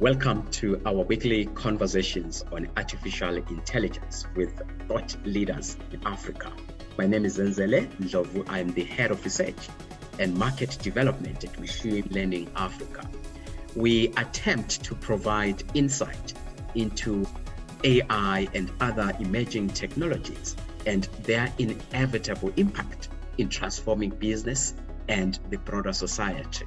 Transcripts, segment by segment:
Welcome to our weekly conversations on artificial intelligence with thought leaders in Africa. My name is Zenzele Ndlovu. I am the head of research and market development at Machine Learning Africa. We attempt to provide insight into AI and other emerging technologies and their inevitable impact in transforming business and the broader society.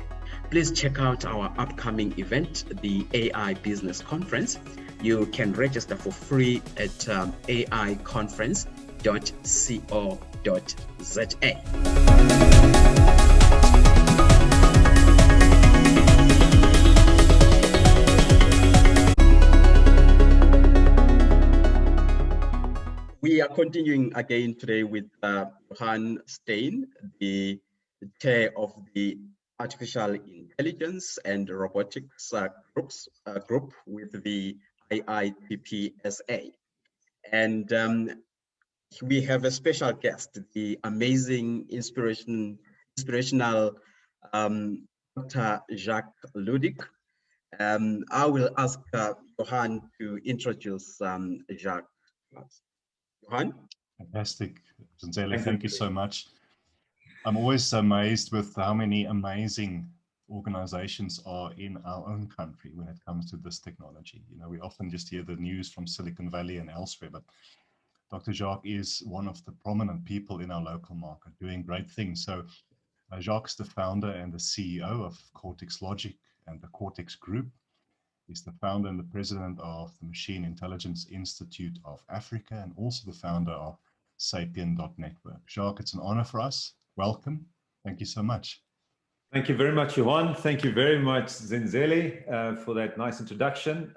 Please check out our upcoming event, the AI Business Conference. You can register for free at aiconference.co.za. We are continuing again today with Johan Steyn, the chair of the Artificial Intelligence and Robotics group with the IIPPSA. And we have a special guest, the amazing, inspirational Dr. Jacques Ludik. I will ask Johan to introduce Jacques. Johan? Fantastic. Zenzele, thank you so much. I'm always amazed with how many amazing organizations are in our own country when it comes to this technology. You know, we often just hear the news from Silicon Valley and elsewhere, but Dr. Jacques is one of the prominent people in our local market doing great things. So Jacques is the founder and the CEO of Cortex Logic and the Cortex Group. He's the founder and the president of the Machine Intelligence Institute of Africa and also the founder of Sapien.network. Jacques, it's an honor for us. Welcome. Thank you so much. Thank you very much, Johan. Thank you very much, Zenzele, for that nice introduction.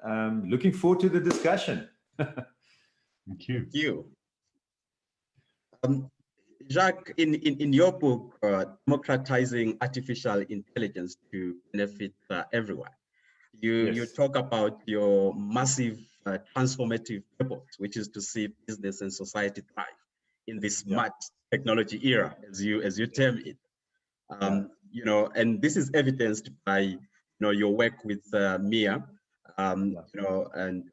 Looking forward to the discussion. Thank you. Thank you. Jacques, in your book, Democratizing Artificial Intelligence to Benefit Everyone, you talk about your massive transformative purpose, which is to see business and society thrive in this smart technology era, as you term it. You know, and this is evidenced by your work with MIA, you know, and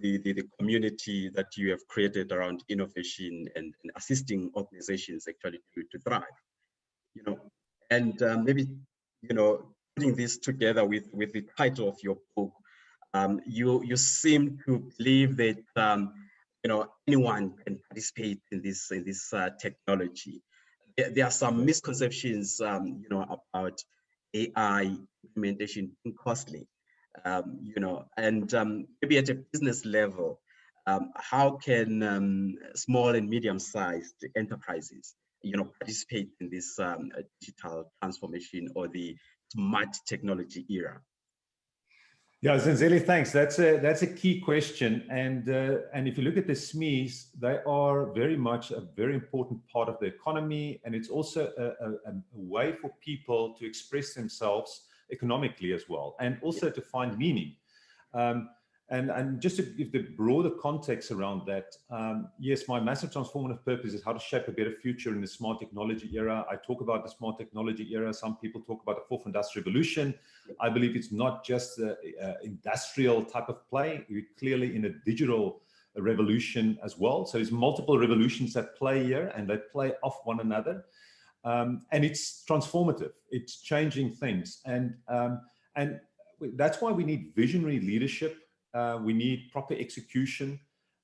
the community that you have created around innovation and assisting organizations actually to thrive. You know, and maybe putting this together with the title of your book, you seem to believe that anyone can participate in this technology. There are some misconceptions about AI implementation being costly, and maybe at a business level, how can small and medium-sized enterprises participate in this digital transformation or the smart technology era? Yeah, Zenzele, thanks. That's a key question, and if you look at the SMEs, they are very much a very important part of the economy, and it's also a way for people to express themselves economically as well, and also to find meaning. And just to give the broader context around that, yes, my massive transformative purpose is how to shape a better future in the smart technology era. I talk about the smart technology era. Some people talk about the fourth industrial revolution. I believe it's not just an industrial type of play. We're clearly in a digital revolution as well. So there's multiple revolutions that play here, and they play off one another. And it's transformative. It's changing things. And that's why we need visionary leadership. We need proper execution.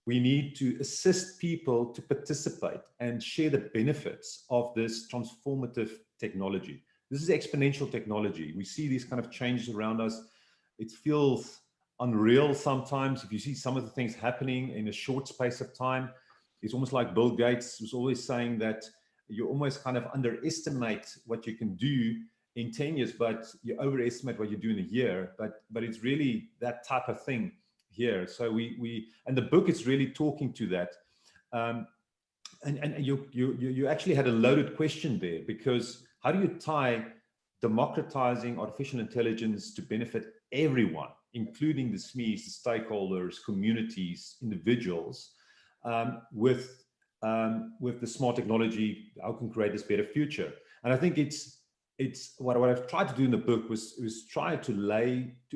We need to assist people to participate and share the benefits of this transformative technology. This is exponential technology. We see these kind of changes around us. It feels unreal sometimes. If you see some of the things happening in a short space of time, it's almost like Bill Gates was always saying that you almost kind of underestimate what you can do in 10 years, but you overestimate what you do in a year. But it's really that type of thing here. So and the book is really talking to that. And you actually had a loaded question there, because how do you tie democratizing artificial intelligence to benefit everyone, including the SMEs, the stakeholders, communities, individuals, with the smart technology? How can create this better future? And I think it's it's what I've tried to do in the book was try to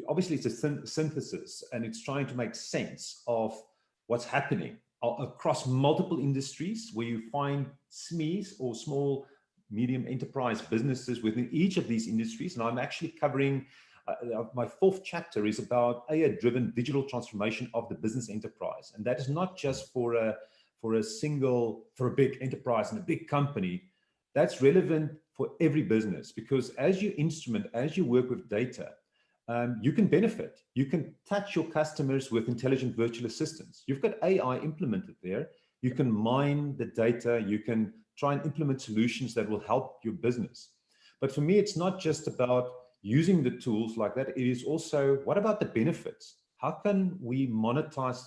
obviously it's a synthesis, and it's trying to make sense of what's happening across multiple industries where you find SMEs or small medium enterprise businesses within each of these industries. And I'm actually covering my 4th chapter is about AI-driven digital transformation of the business enterprise, and that is not just for a big enterprise and a big company. That's relevant for every business, because as you work with data, you can benefit. You can touch your customers with intelligent virtual assistants. You've got AI implemented there. You can mine the data. You can try and implement solutions that will help your business. But for me, it's not just about using the tools like that. It is also, what about the benefits? How can we monetize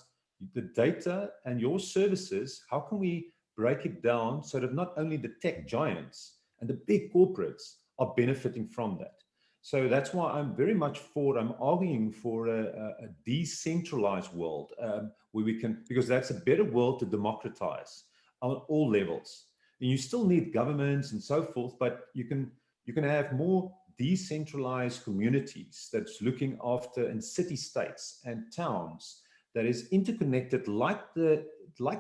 the data and your services? How can we break it down so that not only the tech giants and the big corporates are benefiting from that? So that's why I'm very much I'm arguing for a decentralized world where we can, because that's a better world to democratize on all levels. And you still need governments and so forth, but you can have more decentralized communities that's looking after, in city-states and towns, that is interconnected like the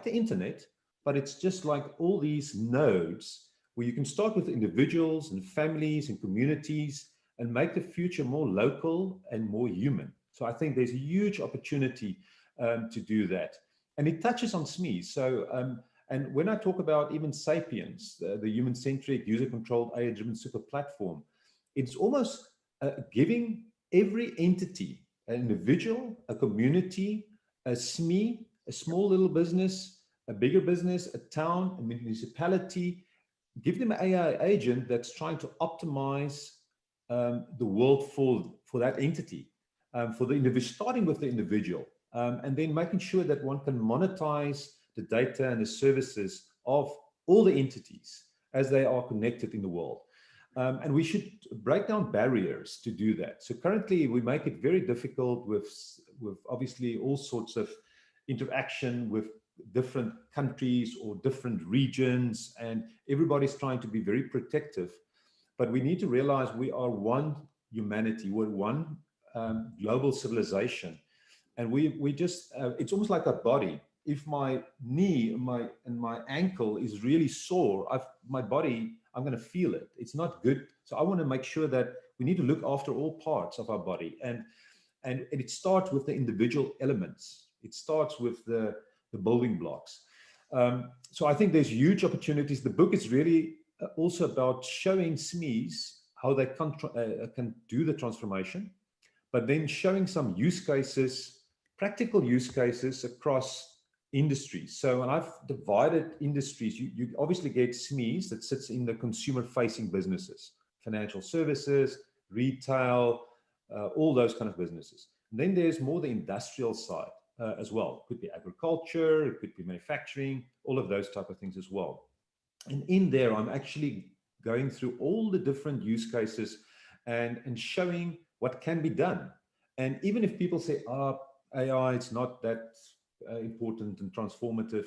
internet, but it's just like all these nodes where you can start with individuals and families and communities and make the future more local and more human. So I think there's a huge opportunity to do that. And it touches on SMEs. So, and when I talk about even Sapiens, the human-centric, user-controlled, AI-driven super platform, it's almost giving every entity, an individual, a community, a SME, a small little business, a bigger business, a town, a municipality, give them an AI agent that's trying to optimize the world for that entity, for the individual, starting with the individual, and then making sure that one can monetize the data and the services of all the entities as they are connected in the world. And we should break down barriers to do that. So currently we make it very difficult with obviously all sorts of interaction with different countries or different regions, and everybody's trying to be very protective. But we need to realize we are one humanity, we're one global civilization. And we just, it's almost like a body. If my knee and my ankle is really sore, my body, I'm going to feel it. It's not good. So I want to make sure that we need to look after all parts of our body. And it starts with the individual elements. It starts with the building blocks. So I think there's huge opportunities. The book is really also about showing SMEs how they can do the transformation, but then showing some use cases, practical use cases across industries. So when I've divided industries, you obviously get SMEs that sits in the consumer-facing businesses, financial services, retail, all those kind of businesses. And then there's more the industrial side as well. It could be agriculture, it could be manufacturing, all of those type of things as well. And in there, I'm actually going through all the different use cases and showing what can be done. And even if people say, AI, it's not that important and transformative,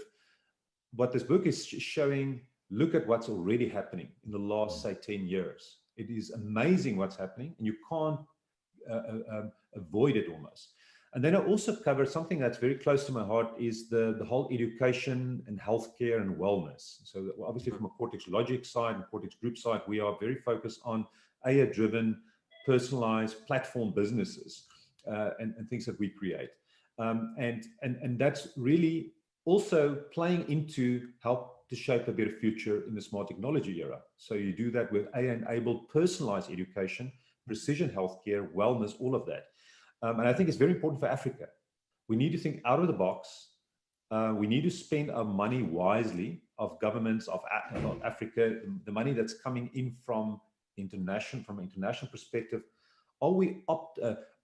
but this book is showing, look at what's already happening in the last, say, 10 years. It is amazing what's happening, and you can't avoid it almost. And then I also cover something that's very close to my heart, is the whole education and healthcare and wellness. So obviously from a Cortex Logic side and Cortex Group side, we are very focused on AI-driven, personalized platform businesses and things that we create. And that's really also playing into help to shape a better future in the smart technology era. So you do that with AI-enabled personalized education, precision healthcare, wellness, all of that. And I think it's very important for Africa. We need to think out of the box. We need to spend our money wisely, of governments of Africa, the money that's coming in from an international perspective. Are we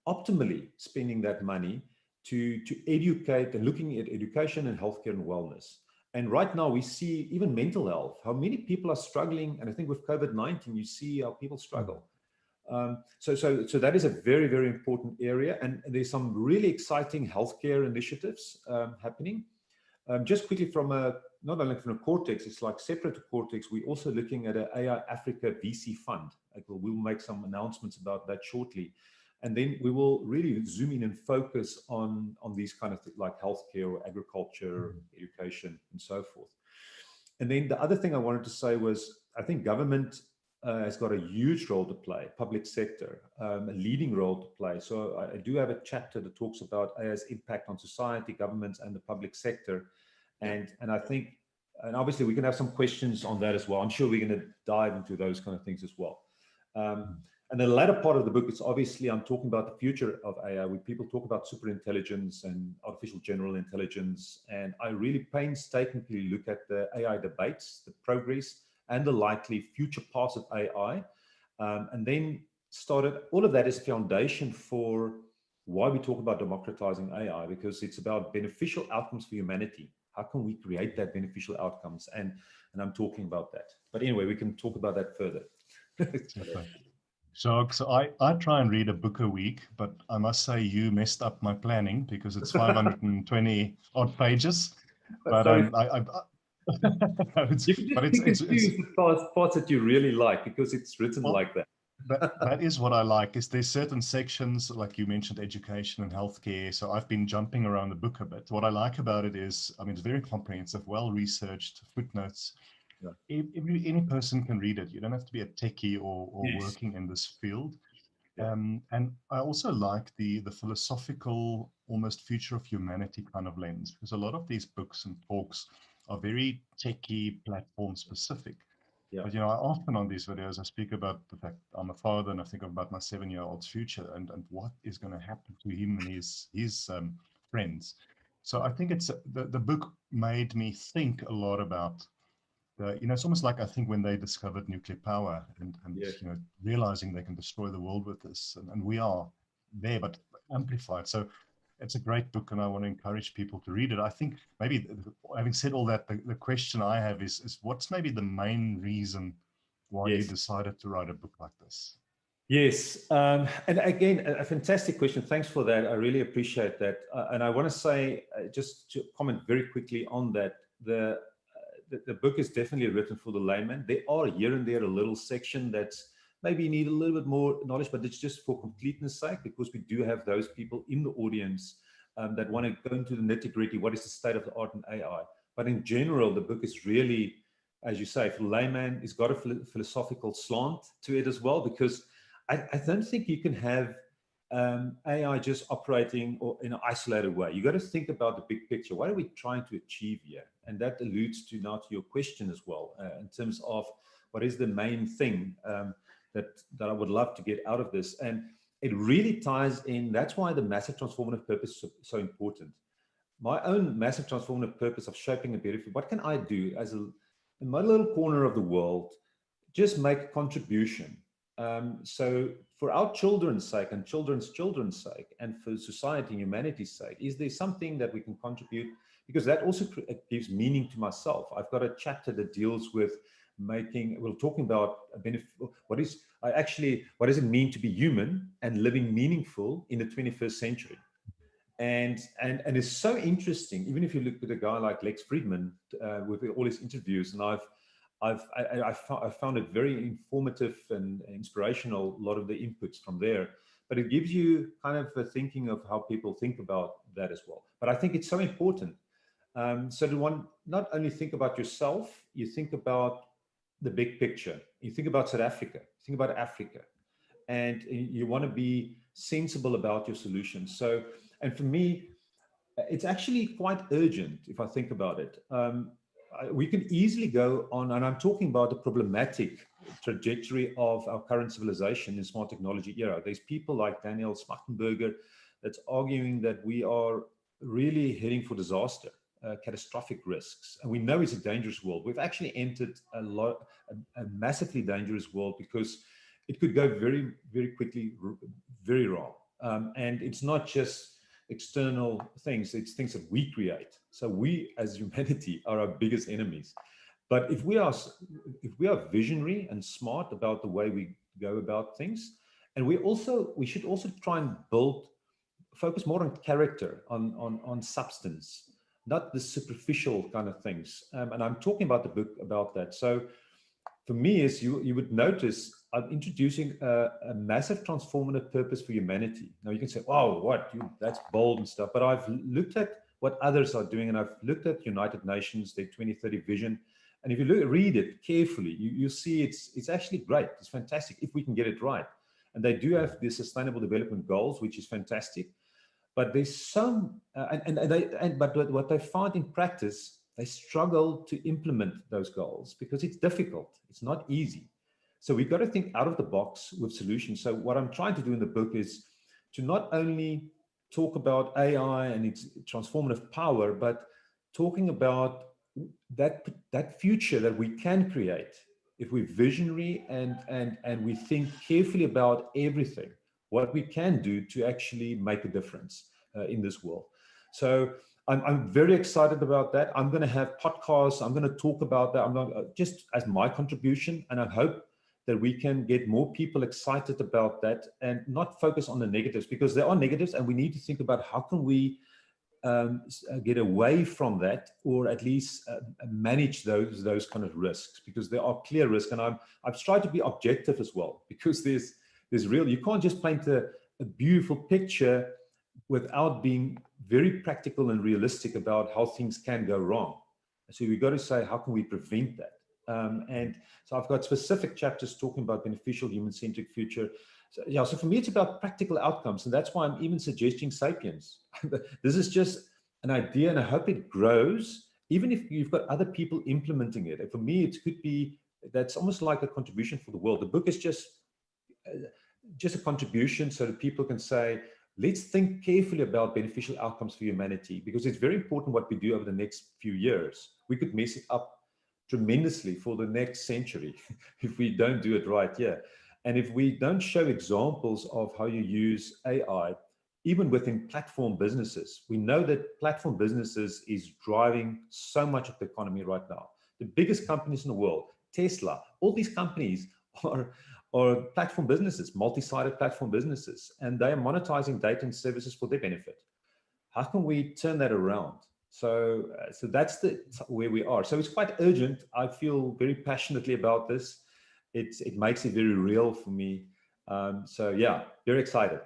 optimally spending that money to educate and looking at education and healthcare and wellness? And right now we see even mental health, how many people are struggling. And I think with COVID-19, you see how people struggle. So that is a very, very important area. And there's some really exciting healthcare initiatives happening. Just quickly from not only from a Cortex, it's like separate to Cortex, we're also looking at an AI Africa VC fund. Like we'll make some announcements about that shortly. And then we will really zoom in and focus on these kind of things like healthcare or agriculture, education, and so forth. And then the other thing I wanted to say was, I think government has got a huge role to play, public sector, a leading role to play. So I do have a chapter that talks about AI's impact on society, governments, and the public sector. And I think, and obviously we can have some questions on that as well. I'm sure we're going to dive into those kind of things as well. And the latter part of the book is obviously I'm talking about the future of AI, where people talk about superintelligence and artificial general intelligence. And I really painstakingly look at the AI debates, the progress, and the likely future paths of AI. And then started, all of that is foundation for why we talk about democratizing AI, because it's about beneficial outcomes for humanity. How can we create that beneficial outcomes? And I'm talking about that. But anyway, we can talk about that further. Jacques, so I try and read a book a week, but I must say you messed up my planning because it's 520 odd pages. But you can just choose the parts that you really like because it's written like that. That is what I like. Is there's certain sections, like you mentioned, education and healthcare. So I've been jumping around the book a bit. What I like about it is, I mean, it's very comprehensive, well-researched, footnotes. Yeah. Any person can read it. You don't have to be a techie or working in this field. Yeah. And I also like the philosophical, almost future of humanity kind of lens, because a lot of these books and talks are very techie, platform specific. Yeah. But, you know, I often on these videos, I speak about the fact I'm a father and I think about my 7-year-old's future and what is going to happen to him and his friends. So I think it's the book made me think a lot about you know, it's almost like I think when they discovered nuclear power and yes, you know, realizing they can destroy the world with this, and we are there, but amplified. So it's a great book, and I want to encourage people to read it. I think maybe, having said all that, the question I have is what's maybe the main reason why you decided to write a book like this? Yes, and again, a fantastic question. Thanks for that. I really appreciate that. And I want to say, just to comment very quickly on that, the book is definitely written for the layman. There are here and there a little section that's maybe you need a little bit more knowledge, but it's just for completeness sake, because we do have those people in the audience that want to go into the nitty-gritty. What is the state of the art in AI? But in general, the book is really, as you say, for the layman, it's got a philosophical slant to it as well, because I don't think you can have AI just operating or in an isolated way. You got to think about the big picture. What are we trying to achieve here? And that alludes to now to your question as well, in terms of what is the main thing that I would love to get out of this. And it really ties in. That's why the massive transformative purpose is so important. My own massive transformative purpose of shaping a better future. What can I do as in my little corner of the world, just make a contribution. So for our children's sake and children's sake, and for society and humanity's sake, is there something that we can contribute? Because that also gives meaning to myself. I've got a chapter that deals with we're talking about what does it mean to be human and living meaningful in the 21st century? And it's so interesting, even if you look at a guy like Lex Friedman with all his interviews, and I found it very informative and inspirational, a lot of the inputs from there. But it gives you kind of a thinking of how people think about that as well. But I think it's so important. So to one, not only think about yourself, you think about the big picture. You think about South Africa, think about Africa. And you want to be sensible about your solutions. So, and for me, it's actually quite urgent if I think about it. We can easily go on, and I'm talking about the problematic trajectory of our current civilization in smart technology era. There's people like Daniel Smachtenberger that's arguing that we are really heading for disaster, catastrophic risks. And we know it's a dangerous world. We've actually entered a massively dangerous world because it could go very, very quickly, very wrong. And it's not just external things, it's things that we create. So we as humanity are our biggest enemies. But if we are visionary and smart about the way we go about things, and we should also try and focus more on character, on substance, not the superficial kind of things. And I'm talking about the book about that. So for me, as you would notice, I'm introducing a massive transformative purpose for humanity. Now you can say, "Oh, that's bold and stuff." But I've looked at what others are doing, and I've looked at United Nations, their 2030 vision. And if you read it carefully, you see it's actually great. It's fantastic if we can get it right. And they do have the Sustainable Development Goals, which is fantastic. But there's some, but what they find in practice, they struggle to implement those goals because it's difficult. It's not easy. So we've got to think out of the box with solutions. So what I'm trying to do in the book is to not only talk about AI and its transformative power, but talking about that future that we can create if we're visionary and we think carefully about everything, what we can do to actually make a difference in this world. So I'm very excited about that. I'm going to have podcasts. I'm going to talk about that. I'm not just as my contribution, and I hope that we can get more people excited about that and not focus on the negatives, because there are negatives, and we need to think about how can we get away from that, or at least manage those kind of risks, because there are clear risks. And I've tried to be objective as well, because there's real, you can't just paint a beautiful picture without being very practical and realistic about how things can go wrong. So we've got to say, how can we prevent that? And so I've got specific chapters talking about beneficial human-centric future. So, yeah, so for me, it's about practical outcomes. And that's why I'm even suggesting Sapiens. This is just an idea, and I hope it grows, even if you've got other people implementing it. And for me, it could be, that's almost like a contribution for the world. The book is just a contribution so that people can say, let's think carefully about beneficial outcomes for humanity, because it's very important what we do over the next few years. We could mess it up tremendously for the next century if we don't do it right here. And if we don't show examples of how you use AI, even within platform businesses, we know that platform businesses is driving so much of the economy right now. The biggest companies in the world, Tesla, all these companies are platform businesses, multi-sided platform businesses, and they are monetizing data and services for their benefit. How can we turn that around? So that's where we are. So it's quite urgent. I feel very passionately about this. It makes it very real for me. So yeah, very excited.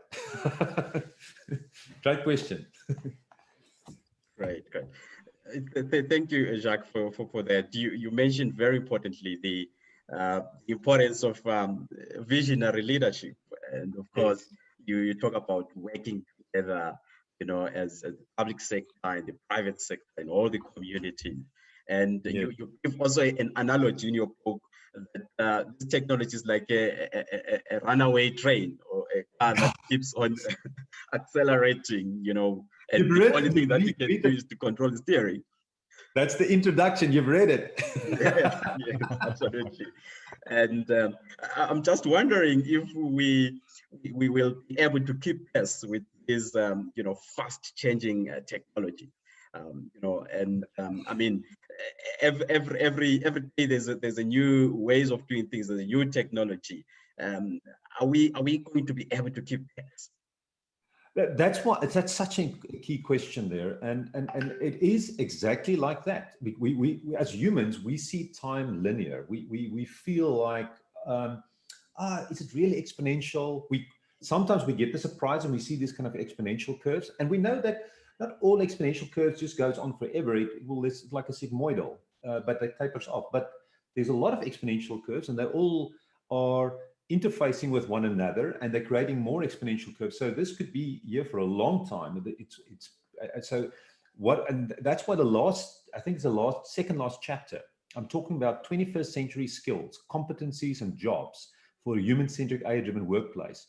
Great question. Great. Thank you, Jacques, for that. You mentioned very importantly the importance of visionary leadership, and of course, you talk about working together, as the public sector and the private sector and all the community. And you give also an analogy in your book that this technology is like a runaway train, or a car that keeps on accelerating, and the only thing that you can do is to control the steering. That's the introduction. You've read it. Yes, absolutely. And I'm just wondering if we will be able to keep pace with this, fast changing technology. I mean, every day there's a new ways of doing things. There's a new technology. Are we going to be able to keep pace? That's such a key question there, and it is exactly like that. We as humans, we see time linear. We feel like, is it really exponential? Sometimes we get the surprise and we see these kind of exponential curves, and we know that not all exponential curves just goes on forever. It's like a sigmoidal, but they tapers off. But there's a lot of exponential curves, and they all are interfacing with one another, and they're creating more exponential curves. So this could be here for a long time. And that's why I think it's the second last chapter, I'm talking about 21st century skills, competencies, and jobs for a human-centric, AI-driven workplace.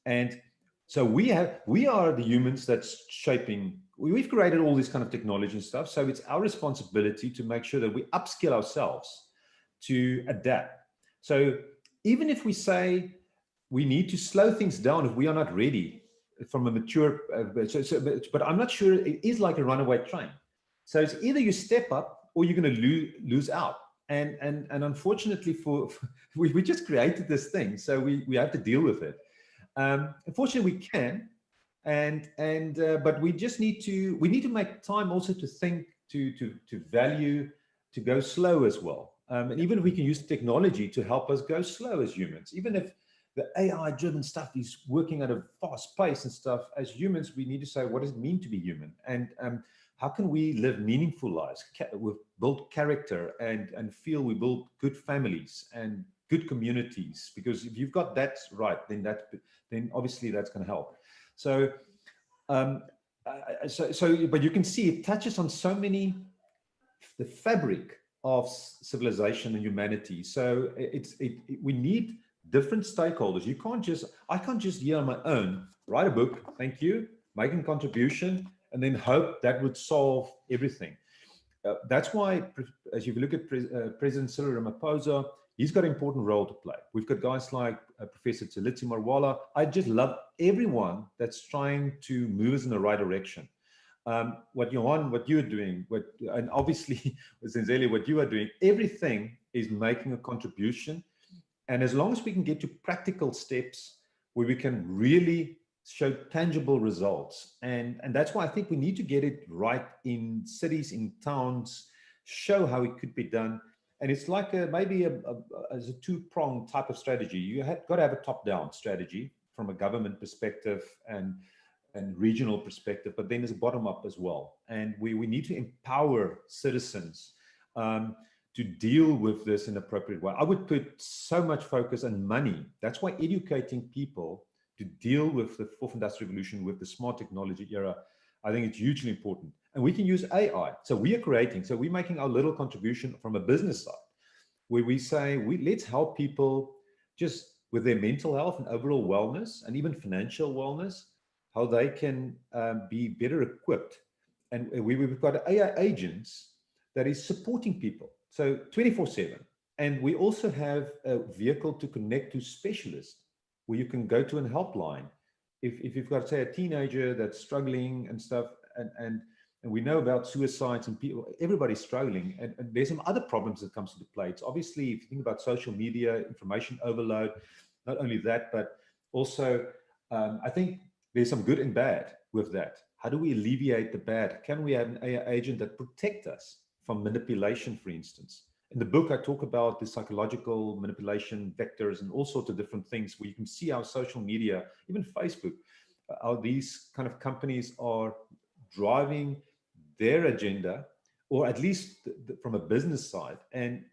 And so we are the humans that's shaping. We've created all this kind of technology and stuff. So it's our responsibility to make sure that we upskill ourselves to adapt. So even if we say we need to slow things down if we are not ready from a mature, but I'm not sure, it is like a runaway train. So it's either you step up or you're going to lose out. And unfortunately we just created this thing. So we have to deal with it. Unfortunately we can, But we just need to make time also to think, to value, to go slow as well. And even if we can use technology to help us go slow as humans, even if the AI-driven stuff is working at a fast pace and stuff, as humans, we need to say, what does it mean to be human? And how can we live meaningful lives? We've built character and feel we build good families and good communities, because if you've got that right, then obviously that's going to help. So, but you can see it touches on so many, the fabric of civilization and humanity. So we need different stakeholders. I can't just here on my own write a book, thank you, make a contribution, and then hope that would solve everything. That's why, as you look at President Cyril Ramaphosa, he's got an important role to play. We've got guys like Professor Tselitsi Marwala. I just love everyone that's trying to move us in the right direction. What Johan, what you're doing, and obviously Zenzele, what you are doing, everything is making a contribution. And as long as we can get to practical steps where we can really show tangible results, and that's why I think we need to get it right in cities, in towns, show how it could be done. And it's like maybe as a two-pronged type of strategy. You have got to have a top-down strategy from a government perspective and regional perspective, but then there's a bottom-up as well. And we need to empower citizens to deal with this in an appropriate way. I would put so much focus and money. That's why educating people to deal with the fourth industrial revolution, with the smart technology era, I think it's hugely important. And we can use AI. So we're making our little contribution from a business side, where we say, let's help people just with their mental health and overall wellness, and even financial wellness, how they can be better equipped. And we've got AI agents that is supporting people. So 24/7. And we also have a vehicle to connect to specialists where you can go to a helpline. If you've got, say, a teenager that's struggling and stuff, and we know about suicides and people, everybody's struggling. And there's some other problems that comes into play. It's obviously, if you think about social media, information overload, not only that, but also, I think there's some good and bad with that. How do we alleviate the bad? Can we have an AI agent that protect us from manipulation, for instance? In the book, I talk about the psychological manipulation vectors and all sorts of different things where you can see how social media, even Facebook, how these kind of companies are driving their agenda, or at least from a business side, and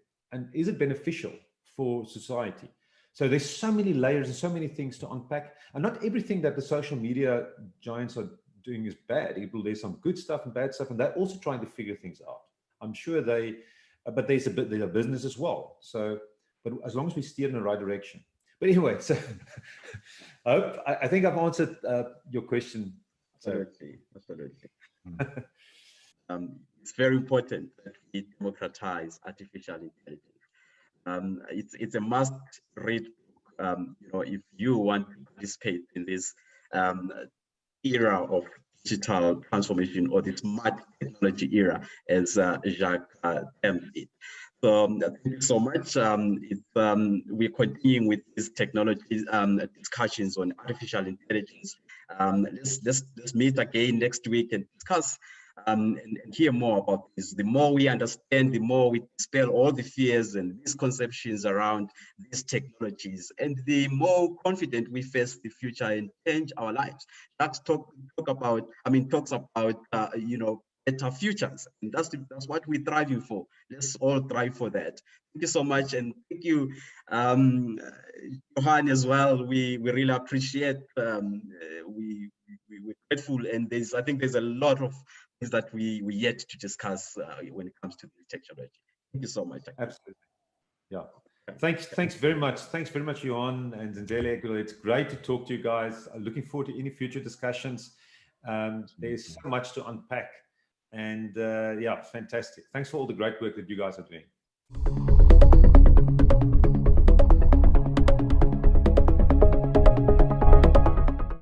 is it beneficial for society? So there's so many layers and so many things to unpack, and not everything that the social media giants are doing is bad. There's some good stuff and bad stuff, and they're also trying to figure things out. I'm sure but there's a business as well. So, but as long as we steer in the right direction. But anyway, so I think I've answered your question. Absolutely. It's very important that we democratize artificial intelligence. It's a must-read book. If you want to participate in this era of digital transformation, or the smart technology era, as Jacques termed it. So thank you so much. We're continuing with these technologies discussions on artificial intelligence. Let's meet again next week and discuss and hear more about this. The more we understand, the more we dispel all the fears and misconceptions around these technologies, and the more confident we face the future and change our lives. That's talks about better futures, and that's what we're striving for. Let's all strive for that. Thank you so much, and thank you, Johan, as well. We really appreciate. We're grateful, and I think there's a lot of things that we yet to discuss when it comes to the technology. Thank you so much. Absolutely. Yeah. Thanks very much. Thanks very much, Johan and Zenzele. It's great to talk to you guys. I'm looking forward to any future discussions. There's so much to unpack. And yeah, fantastic. Thanks for all the great work that you guys are doing.